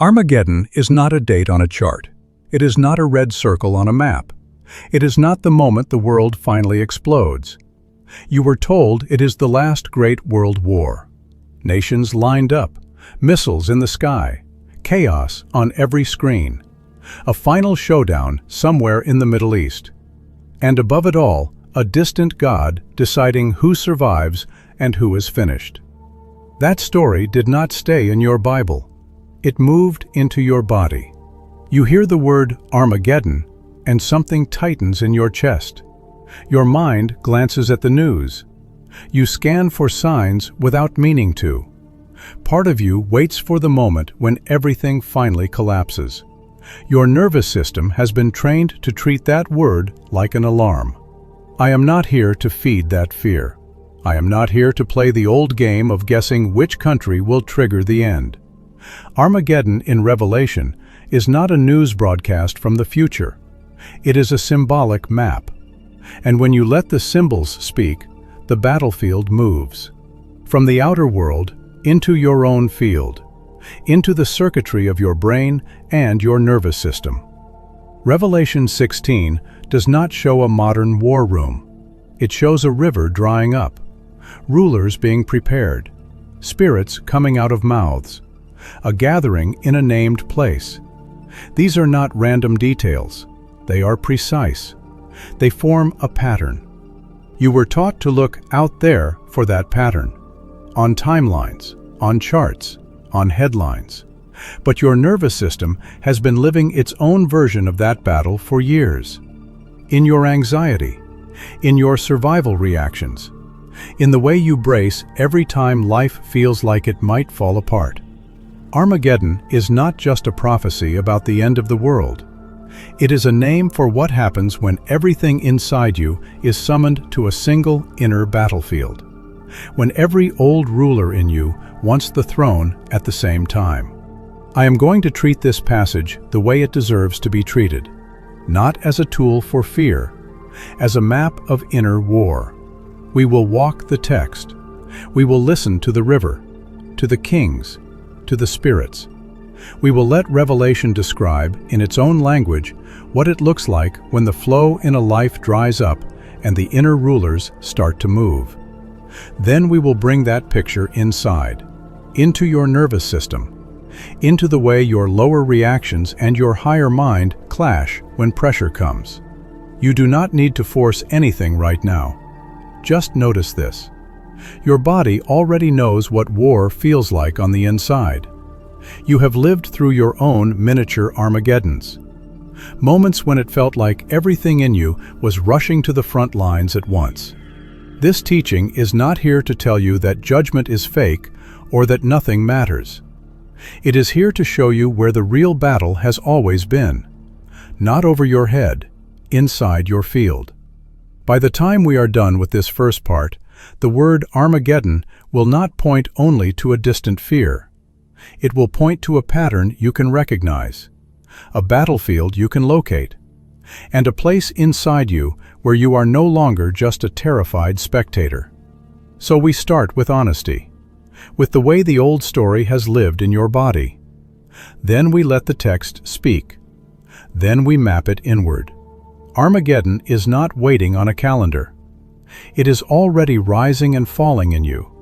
Armageddon is not a date on a chart. It is not a red circle on a map. It is not the moment the world finally explodes. You were told it is the last great world war. Nations lined up, missiles in the sky, chaos on every screen. A final showdown somewhere in the Middle East. And above it all, a distant God deciding who survives and who is finished. That story did not stay in your Bible. It moved into your body. You hear the word Armageddon, and something tightens in your chest. Your mind glances at the news. You scan for signs without meaning to. Part of you waits for the moment when everything finally collapses. Your nervous system has been trained to treat that word like an alarm. I am not here to feed that fear. I am not here to play the old game of guessing which country will trigger the end. Armageddon in Revelation is not a news broadcast from the future. It is a symbolic map. And when you let the symbols speak, the battlefield moves. From the outer world into your own field, into the circuitry of your brain and your nervous system. Revelation 16 does not show a modern war room. It shows a river drying up, rulers being prepared, spirits coming out of mouths, a gathering in a named place. These are not random details. They are precise. They form a pattern. You were taught to look out there for that pattern, on timelines, on charts, on headlines. But your nervous system has been living its own version of that battle for years. In your anxiety, in your survival reactions, in the way you brace every time life feels like it might fall apart. Armageddon is not just a prophecy about the end of the world. It is a name for what happens when everything inside you is summoned to a single inner battlefield. When every old ruler in you wants the throne at the same time. I am going to treat this passage the way it deserves to be treated, not as a tool for fear, as a map of inner war. We will walk the text. We will listen to the river, to the kings, to the spirits. We will let Revelation describe, in its own language, what it looks like when the flow in a life dries up and the inner rulers start to move. Then we will bring that picture inside, into your nervous system, into the way your lower reactions and your higher mind clash when pressure comes. You do not need to force anything right now. Just notice this. Your body already knows what war feels like on the inside. You have lived through your own miniature Armageddons. Moments when it felt like everything in you was rushing to the front lines at once. This teaching is not here to tell you that judgment is fake or that nothing matters. It is here to show you where the real battle has always been. Not over your head, inside your field. By the time we are done with this first part, the word Armageddon will not point only to a distant fear. It will point to a pattern you can recognize, a battlefield you can locate, and a place inside you where you are no longer just a terrified spectator. So we start with honesty, with the way the old story has lived in your body. Then we let the text speak. Then we map it inward. Armageddon is not waiting on a calendar. It is already rising and falling in you,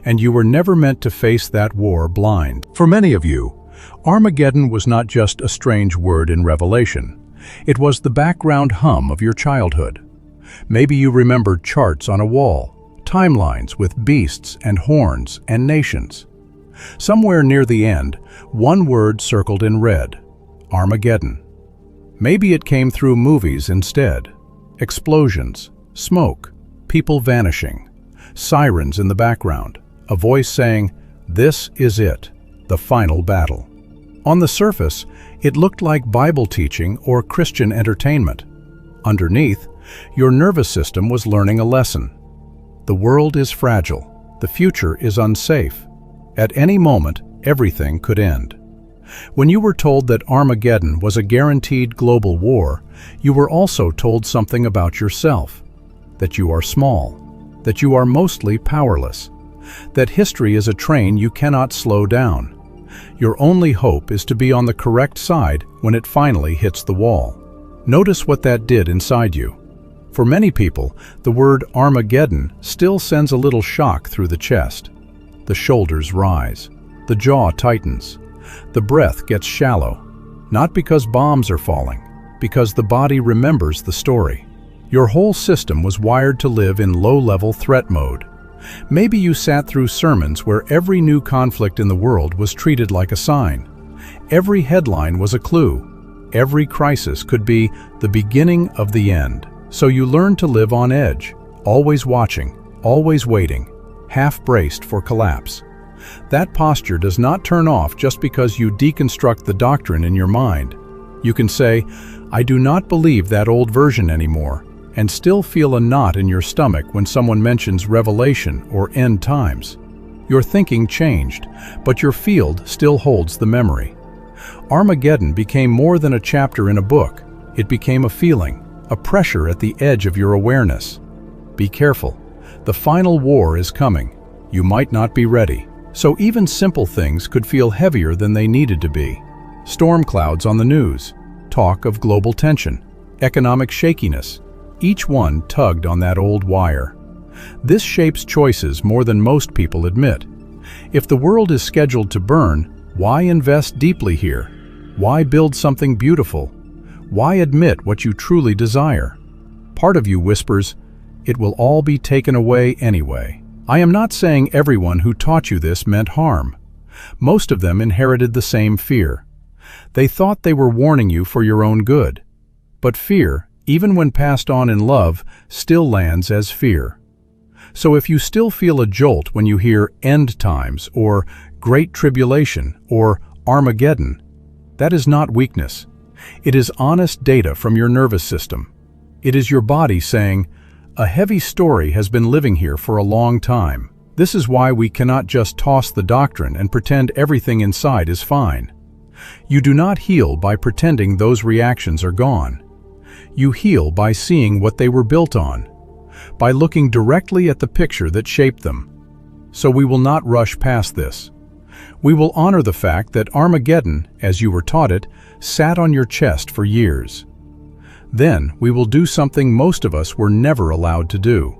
and you were never meant to face that war blind. For many of you, Armageddon was not just a strange word in Revelation. It was the background hum of your childhood. Maybe you remembered charts on a wall, timelines with beasts and horns and nations. Somewhere near the end, one word circled in red: Armageddon. Maybe it came through movies instead. Explosions, smoke, people vanishing, sirens in the background, a voice saying, "This is it, the final battle." On the surface, it looked like Bible teaching or Christian entertainment. Underneath, your nervous system was learning a lesson. The world is fragile. The future is unsafe. At any moment, everything could end. When you were told that Armageddon was a guaranteed global war, you were also told something about yourself. That you are small. That you are mostly powerless. That history is a train you cannot slow down. Your only hope is to be on the correct side when it finally hits the wall. Notice what that did inside you. For many people, the word Armageddon still sends a little shock through the chest. The shoulders rise. The jaw tightens. The breath gets shallow. Not because bombs are falling, because the body remembers the story. Your whole system was wired to live in low-level threat mode. Maybe you sat through sermons where every new conflict in the world was treated like a sign. Every headline was a clue. Every crisis could be the beginning of the end. So you learned to live on edge, always watching, always waiting, half-braced for collapse. That posture does not turn off just because you deconstruct the doctrine in your mind. You can say, "I do not believe that old version anymore," and still feel a knot in your stomach when someone mentions Revelation or end times. Your thinking changed, but your field still holds the memory. Armageddon became more than a chapter in a book. It became a feeling, a pressure at the edge of your awareness. Be careful. The final war is coming. You might not be ready. So even simple things could feel heavier than they needed to be. Storm clouds on the news, talk of global tension, economic shakiness. Each one tugged on that old wire. This shapes choices more than most people admit. If the world is scheduled to burn, why invest deeply here? Why build something beautiful? Why admit what you truly desire? Part of you whispers, "It will all be taken away anyway." I am not saying everyone who taught you this meant harm. Most of them inherited the same fear. They thought they were warning you for your own good. But fear, even when passed on in love, still lands as fear. So if you still feel a jolt when you hear end times or great tribulation or Armageddon, that is not weakness. It is honest data from your nervous system. It is your body saying, "A heavy story has been living here for a long time." This is why we cannot just toss the doctrine and pretend everything inside is fine. You do not heal by pretending those reactions are gone. You heal by seeing what they were built on, by looking directly at the picture that shaped them. So we will not rush past this. We will honor the fact that Armageddon, as you were taught it, sat on your chest for years. Then we will do something most of us were never allowed to do.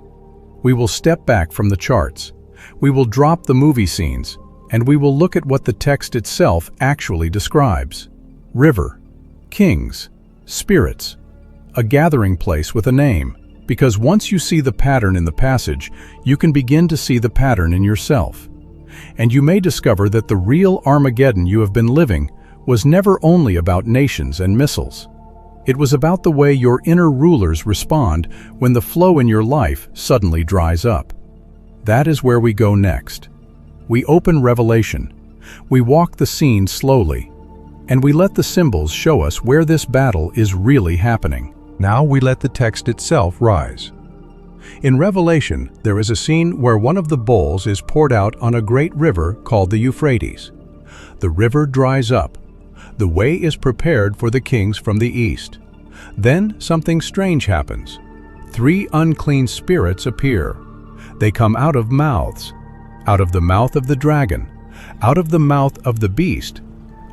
We will step back from the charts. We will drop the movie scenes, and we will look at what the text itself actually describes. River, kings, spirits, a gathering place with a name, because once you see the pattern in the passage, you can begin to see the pattern in yourself. And you may discover that the real Armageddon you have been living was never only about nations and missiles. It was about the way your inner rulers respond when the flow in your life suddenly dries up. That is where we go next. We open Revelation. We walk the scene slowly, and we let the symbols show us where this battle is really happening. Now we let the text itself rise. In Revelation, there is a scene where one of the bowls is poured out on a great river called the Euphrates. The river dries up. The way is prepared for the kings from the east. Then something strange happens. 3 unclean spirits appear. They come out of mouths, out of the mouth of the dragon, out of the mouth of the beast,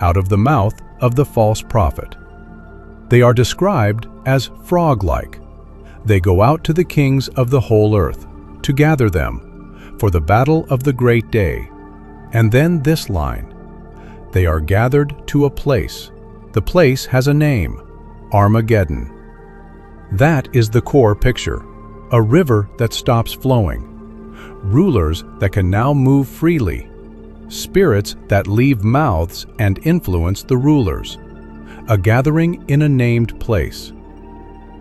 out of the mouth of the false prophet. They are described as frog-like. They go out to the kings of the whole earth, to gather them, for the battle of the great day. And then this line, they are gathered to a place. The place has a name, Armageddon. That is the core picture, a river that stops flowing, rulers that can now move freely, spirits that leave mouths and influence the rulers, a gathering in a named place.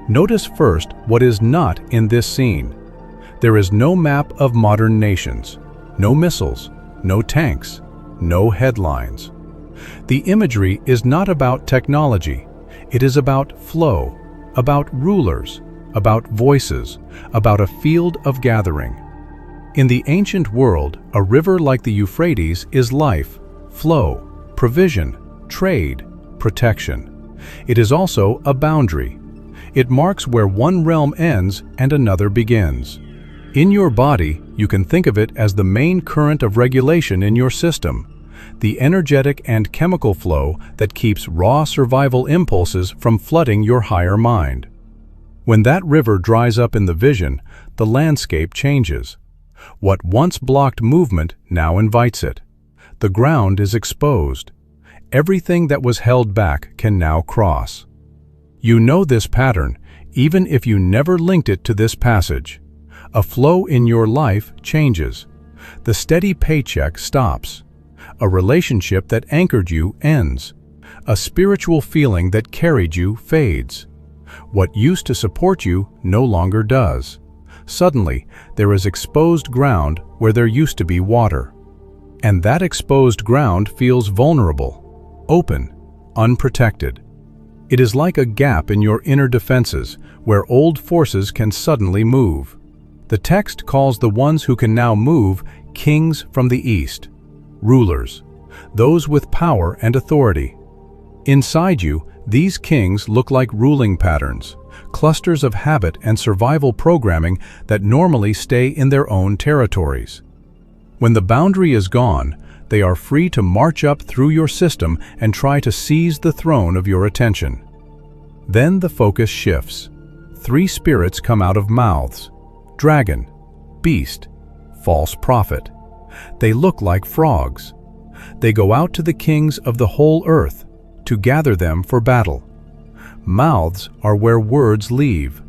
Notice first what is not in this scene. There is no map of modern nations, no missiles, no tanks, no headlines. The imagery is not about technology. It is about flow, about rulers, about voices, about a field of gathering. In the ancient world, a river like the Euphrates is life, flow, provision, trade, protection. It is also a boundary. It marks where one realm ends and another begins. In your body, you can think of it as the main current of regulation in your system. the energetic and chemical flow that keeps raw survival impulses from flooding your higher mind. When that river dries up in the vision, the landscape changes. What once blocked movement now invites it. The ground is exposed. Everything that was held back can now cross. You know this pattern, even if you never linked it to this passage. A flow in your life changes. The steady paycheck stops. A relationship that anchored you ends. A spiritual feeling that carried you fades. What used to support you no longer does. Suddenly, there is exposed ground where there used to be water. And that exposed ground feels vulnerable, open, unprotected. It is like a gap in your inner defenses where old forces can suddenly move. The text calls the ones who can now move kings from the east, rulers, those with power and authority. Inside you, these kings look like ruling patterns, clusters of habit and survival programming that normally stay in their own territories. When the boundary is gone, they are free to march up through your system and try to seize the throne of your attention. Then the focus shifts. 3 spirits come out of mouths: dragon, beast, false prophet. They look like frogs. They go out to the kings of the whole earth to gather them for battle. Mouths are where words leave,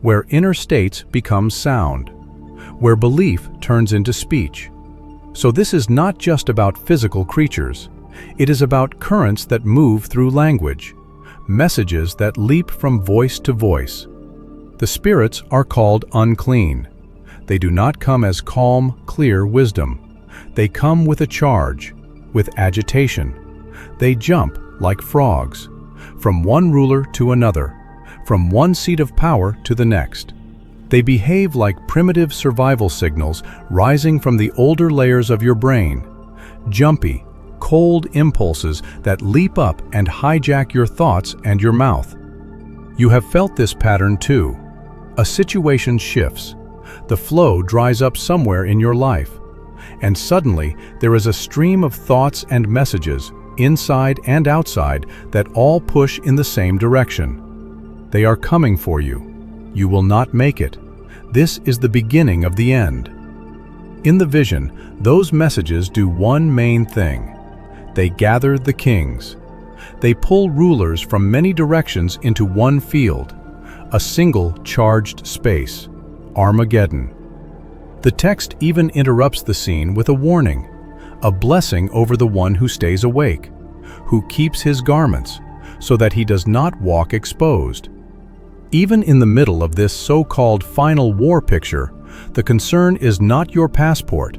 where inner states become sound, where belief turns into speech. So this is not just about physical creatures. It is about currents that move through language, messages that leap from voice to voice. The spirits are called unclean. They do not come as calm, clear wisdom. They come with a charge, with agitation. They jump like frogs, from one ruler to another, from one seat of power to the next. They behave like primitive survival signals rising from the older layers of your brain, jumpy, cold impulses that leap up and hijack your thoughts and your mouth. You have felt this pattern too. A situation shifts. The flow dries up somewhere in your life, and suddenly there is a stream of thoughts and messages, inside and outside, that all push in the same direction. They are coming for you. You will not make it. This is the beginning of the end. In the vision, those messages do one main thing. They gather the kings. They pull rulers from many directions into one field, a single charged space, Armageddon. The text even interrupts the scene with a warning, a blessing over the one who stays awake, who keeps his garments, so that he does not walk exposed. Even in the middle of this so-called final war picture, the concern is not your passport.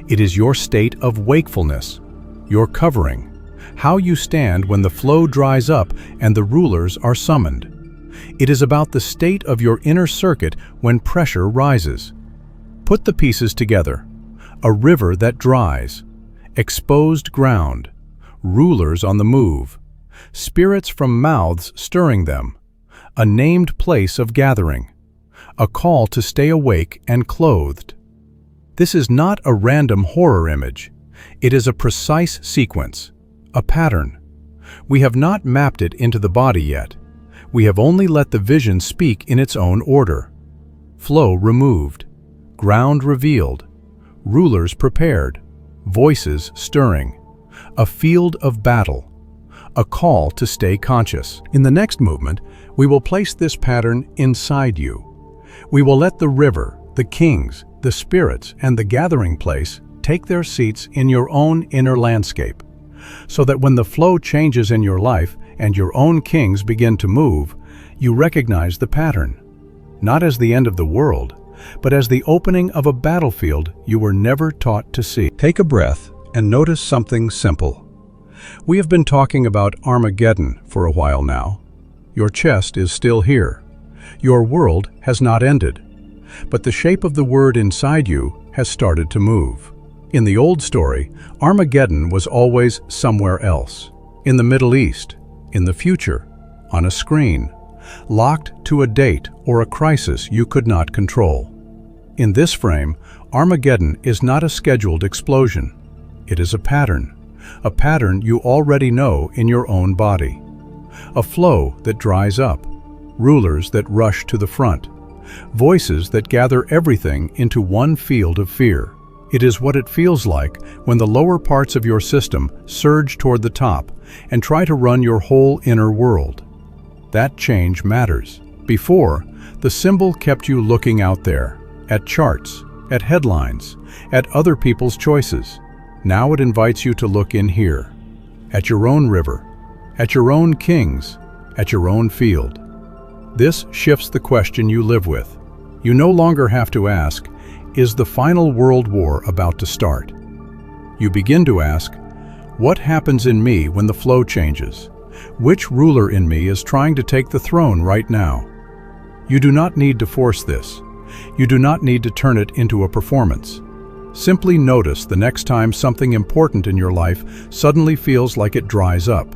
It is your state of wakefulness, your covering, how you stand when the flow dries up and the rulers are summoned. It is about the state of your inner circuit when pressure rises. Put the pieces together. A river that dries, exposed ground, rulers on the move, spirits from mouths stirring them, a named place of gathering, a call to stay awake and clothed. This is not a random horror image. It is a precise sequence, a pattern. We have not mapped it into the body yet. We have only let the vision speak in its own order. Flow removed, ground revealed, rulers prepared, voices stirring, a field of battle, a call to stay conscious. In the next movement, we will place this pattern inside you. We will let the river, the kings, the spirits, and the gathering place take their seats in your own inner landscape, so that when the flow changes in your life and your own kings begin to move, you recognize the pattern, not as the end of the world, but as the opening of a battlefield you were never taught to see. Take a breath and notice something simple. We have been talking about Armageddon for a while now. Your chest is still here. Your world has not ended, but the shape of the word inside you has started to move. In the old story, Armageddon was always somewhere else, in the Middle East, in the future, on a screen, locked to a date or a crisis you could not control. In this frame, Armageddon is not a scheduled explosion. It is a pattern, a pattern you already know in your own body. A flow that dries up, rulers that rush to the front, voices that gather everything into one field of fear. It is what it feels like when the lower parts of your system surge toward the top and try to run your whole inner world. That change matters. Before, the symbol kept you looking out there, at charts, at headlines, at other people's choices. Now it invites you to look in here, at your own river, at your own kings, at your own field. This shifts the question you live with. You no longer have to ask, is the final world war about to start? You begin to ask, what happens in me when the flow changes? Which ruler in me is trying to take the throne right now? You do not need to force this. You do not need to turn it into a performance. Simply notice the next time something important in your life suddenly feels like it dries up.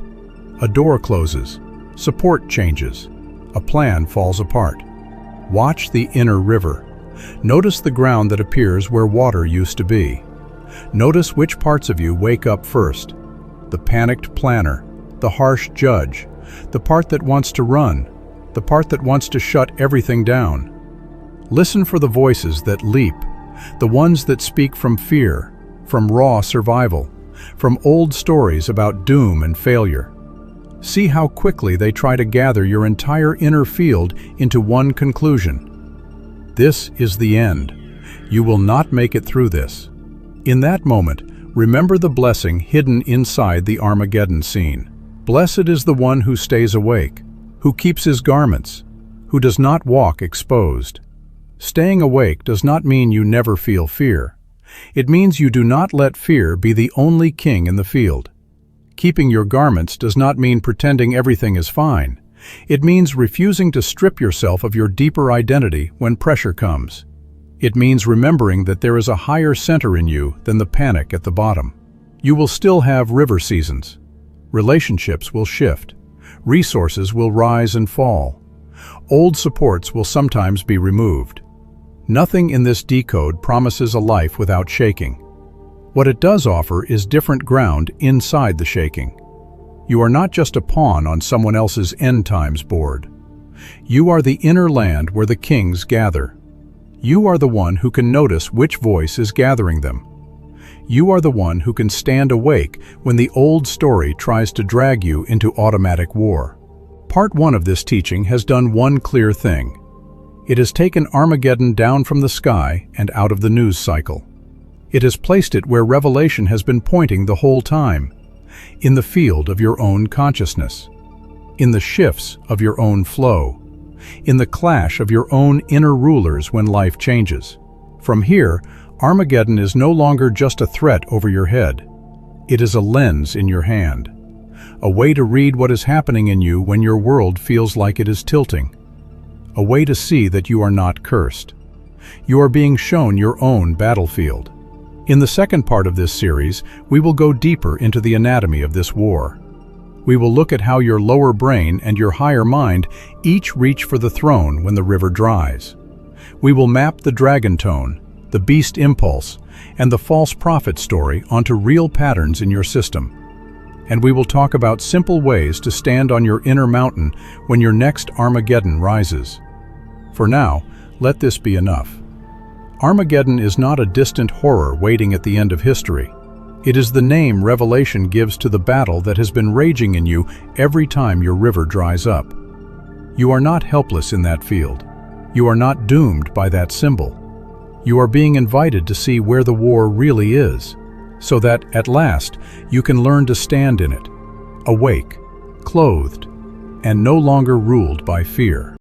A door closes, support changes, a plan falls apart. Watch the inner river. Notice the ground that appears where water used to be. Notice which parts of you wake up first. The panicked planner, the harsh judge, the part that wants to run, the part that wants to shut everything down. Listen for the voices that leap, the ones that speak from fear, from raw survival, from old stories about doom and failure. See how quickly they try to gather your entire inner field into one conclusion. This is the end. You will not make it through this. In that moment, remember the blessing hidden inside the Armageddon scene. Blessed is the one who stays awake, who keeps his garments, who does not walk exposed. Staying awake does not mean you never feel fear. It means you do not let fear be the only king in the field. Keeping your garments does not mean pretending everything is fine. It means refusing to strip yourself of your deeper identity when pressure comes. It means remembering that there is a higher center in you than the panic at the bottom. You will still have river seasons. Relationships will shift. Resources will rise and fall. Old supports will sometimes be removed. Nothing in this decode promises a life without shaking. What it does offer is different ground inside the shaking. You are not just a pawn on someone else's end times board. You are the inner land where the kings gather. You are the one who can notice which voice is gathering them. You are the one who can stand awake when the old story tries to drag you into automatic war. Part 1 of this teaching has done one clear thing. It has taken Armageddon down from the sky and out of the news cycle. It has placed it where Revelation has been pointing the whole time, in the field of your own consciousness, in the shifts of your own flow, in the clash of your own inner rulers when life changes. From here, Armageddon is no longer just a threat over your head. It is a lens in your hand, a way to read what is happening in you when your world feels like it is tilting, a way to see that you are not cursed. You are being shown your own battlefield. In the second part of this series, we will go deeper into the anatomy of this war. We will look at how your lower brain and your higher mind each reach for the throne when the river dries. We will map the dragon tone, the beast impulse, and the false prophet story onto real patterns in your system. And we will talk about simple ways to stand on your inner mountain when your next Armageddon rises. For now, let this be enough. Armageddon is not a distant horror waiting at the end of history. It is the name Revelation gives to the battle that has been raging in you every time your river dries up. You are not helpless in that field. You are not doomed by that symbol. You are being invited to see where the war really is, so that, at last, you can learn to stand in it, awake, clothed, and no longer ruled by fear.